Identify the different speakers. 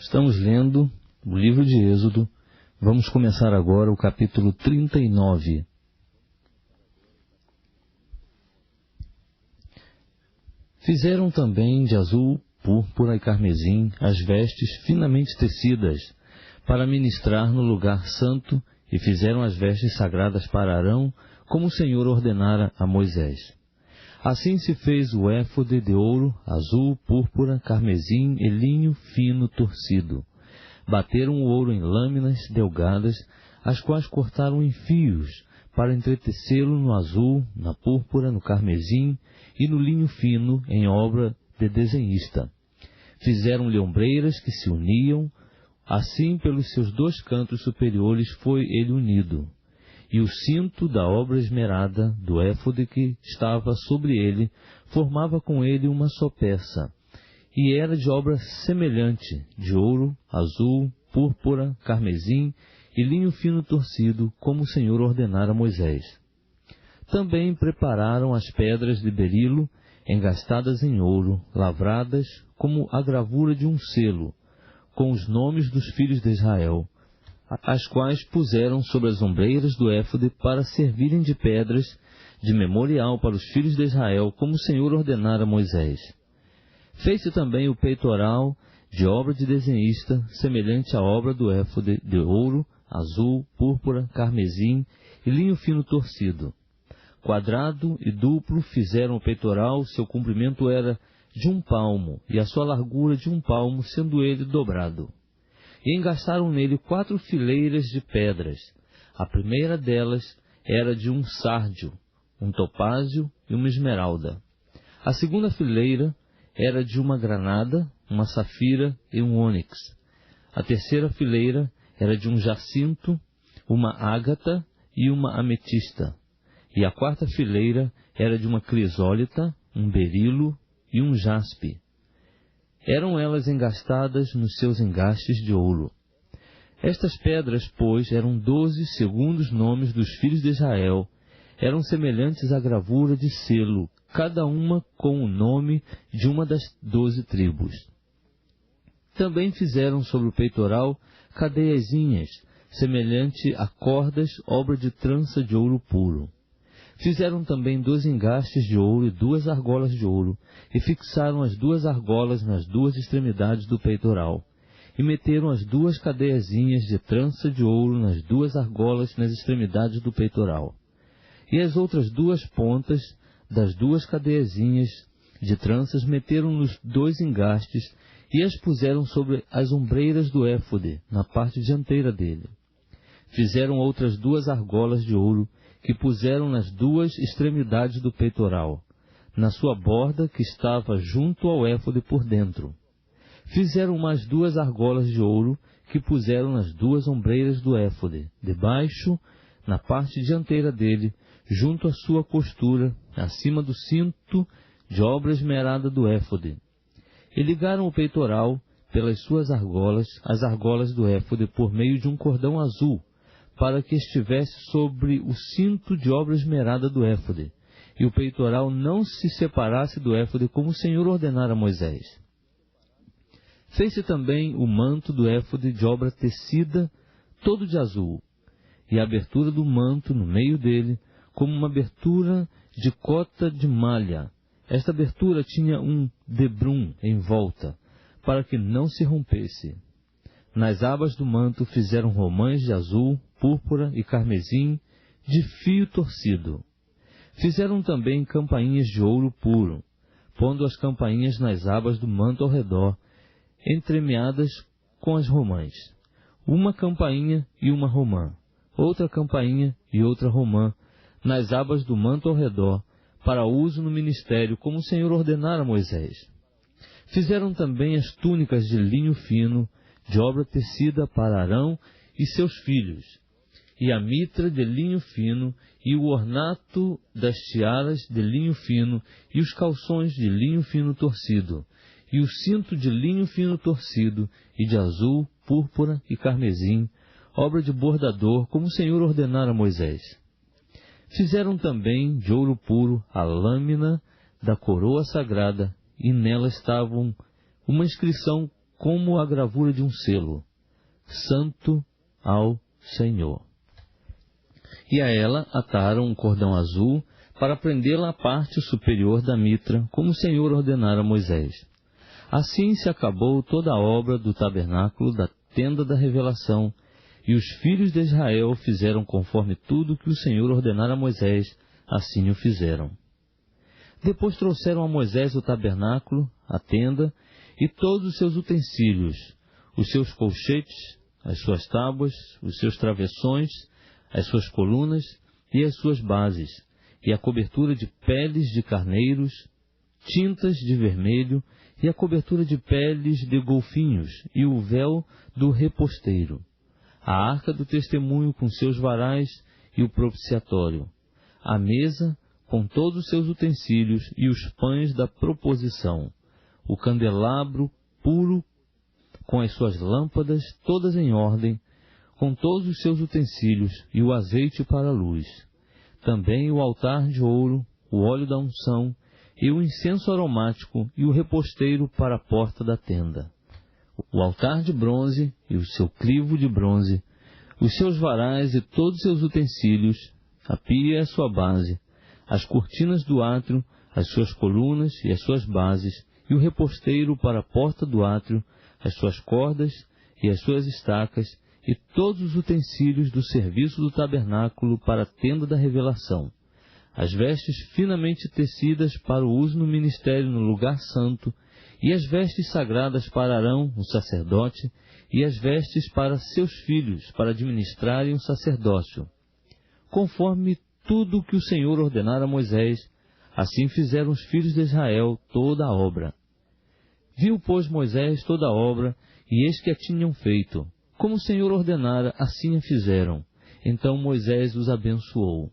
Speaker 1: Estamos lendo o livro de Êxodo. Vamos começar agora o capítulo 39. Fizeram também de azul, púrpura e carmesim as vestes finamente tecidas para ministrar no lugar santo, e fizeram as vestes sagradas para Arão, como o Senhor ordenara a Moisés. Assim se fez o éfode de ouro, azul, púrpura, carmesim e linho fino torcido. Bateram o ouro em lâminas delgadas, as quais cortaram em fios, para entretecê-lo no azul, na púrpura, no carmesim e no linho fino, em obra de desenhista. Fizeram-lhe ombreiras que se uniam, assim pelos seus dois cantos superiores foi ele unido. E o cinto da obra esmerada do éfode que estava sobre ele formava com ele uma só peça, e era de obra semelhante, de ouro, azul, púrpura, carmesim e linho fino torcido, como o Senhor ordenara a Moisés. Também prepararam as pedras de berilo, engastadas em ouro, lavradas como a gravura de um selo, com os nomes dos filhos de Israel, as quais puseram sobre as ombreiras do éfode para servirem de pedras de memorial para os filhos de Israel, como o Senhor ordenara a Moisés. Fez-se também o peitoral de obra de desenhista, semelhante à obra do éfode de ouro, azul, púrpura, carmesim e linho fino torcido. Quadrado e duplo fizeram o peitoral, seu comprimento era de 1 palmo, e a sua largura de 1 palmo, sendo ele dobrado. E engastaram nele 4 fileiras de pedras. A primeira delas era de um sárdio, um topázio e uma esmeralda. A segunda fileira era de uma granada, uma safira e um ônix. A terceira fileira era de um jacinto, uma ágata e uma ametista. E a quarta fileira era de uma crisólita, um berilo e um jaspe. Eram elas engastadas nos seus engastes de ouro. Estas pedras, pois, eram 12 segundo os nomes dos filhos de Israel. Eram semelhantes à gravura de selo, cada uma com o nome de uma das 12 tribos. Também fizeram sobre o peitoral cadeiazinhas, semelhante a cordas, obra de trança de ouro puro. Fizeram também 2 engastes de ouro e 2 argolas de ouro, e fixaram as 2 argolas nas 2 extremidades do peitoral, e meteram as 2 cadeiazinhas de trança de ouro nas 2 argolas nas extremidades do peitoral. E as outras 2 pontas das 2 cadeiazinhas de tranças meteram nos 2 engastes, e as puseram sobre as ombreiras do éfode, na parte dianteira dele. Fizeram outras 2 argolas de ouro, que puseram nas 2 extremidades do peitoral, na sua borda que estava junto ao éfode por dentro. Fizeram mais 2 argolas de ouro, que puseram nas 2 ombreiras do éfode, debaixo, na parte dianteira dele, junto à sua costura, acima do cinto de obra esmerada do éfode. E ligaram o peitoral pelas suas argolas, as argolas do éfode, por meio de um cordão azul, para que estivesse sobre o cinto de obra esmerada do éfode, e o peitoral não se separasse do éfode, como o Senhor ordenara a Moisés. Fez-se também o manto do éfode de obra tecida, todo de azul, e a abertura do manto no meio dele, como uma abertura de cota de malha. Esta abertura tinha um debrum em volta, para que não se rompesse. Nas abas do manto fizeram romãs de azul, púrpura e carmesim, de fio torcido. Fizeram também campainhas de ouro puro, pondo as campainhas nas abas do manto ao redor, entremeadas com as romãs. Uma campainha e uma romã, outra campainha e outra romã, nas abas do manto ao redor, para uso no ministério, como o Senhor ordenara a Moisés. Fizeram também as túnicas de linho fino, de obra tecida para Arão e seus filhos, e a mitra de linho fino, e o ornato das tiaras de linho fino, e os calções de linho fino torcido, e o cinto de linho fino torcido, e de azul, púrpura e carmesim, obra de bordador, como o Senhor ordenara a Moisés. Fizeram também de ouro puro a lâmina da coroa sagrada, e nela estavam uma inscrição como a gravura de um selo: Santo ao Senhor. E a ela ataram um cordão azul para prendê-la à parte superior da mitra, como o Senhor ordenara a Moisés. Assim se acabou toda a obra do tabernáculo da tenda da revelação, e os filhos de Israel fizeram conforme tudo que o Senhor ordenara a Moisés, assim o fizeram. Depois trouxeram a Moisés o tabernáculo, a tenda, e todos os seus utensílios, os seus colchetes, as suas tábuas, os seus travessões, as suas colunas e as suas bases, e a cobertura de peles de carneiros, tintas de vermelho, e a cobertura de peles de golfinhos, e o véu do reposteiro, a arca do testemunho com seus varais e o propiciatório, a mesa com todos os seus utensílios e os pães da proposição, o candelabro puro com as suas lâmpadas todas em ordem, com todos os seus utensílios e o azeite para a luz, também o altar de ouro, o óleo da unção, e o incenso aromático e o reposteiro para a porta da tenda, o altar de bronze e o seu crivo de bronze, os seus varais e todos os seus utensílios, a pia e a sua base, as cortinas do átrio, as suas colunas e as suas bases, e o reposteiro para a porta do átrio, as suas cordas e as suas estacas, e todos os utensílios do serviço do tabernáculo para a tenda da revelação, as vestes finamente tecidas para o uso no ministério no lugar santo, e as vestes sagradas para Arão, o sacerdote, e as vestes para seus filhos, para administrarem o sacerdócio. Conforme tudo o que o Senhor ordenara a Moisés, assim fizeram os filhos de Israel toda a obra. Viu, pois, Moisés toda a obra, e eis que a tinham feito. Como o Senhor ordenara, assim a fizeram. Então Moisés os abençoou.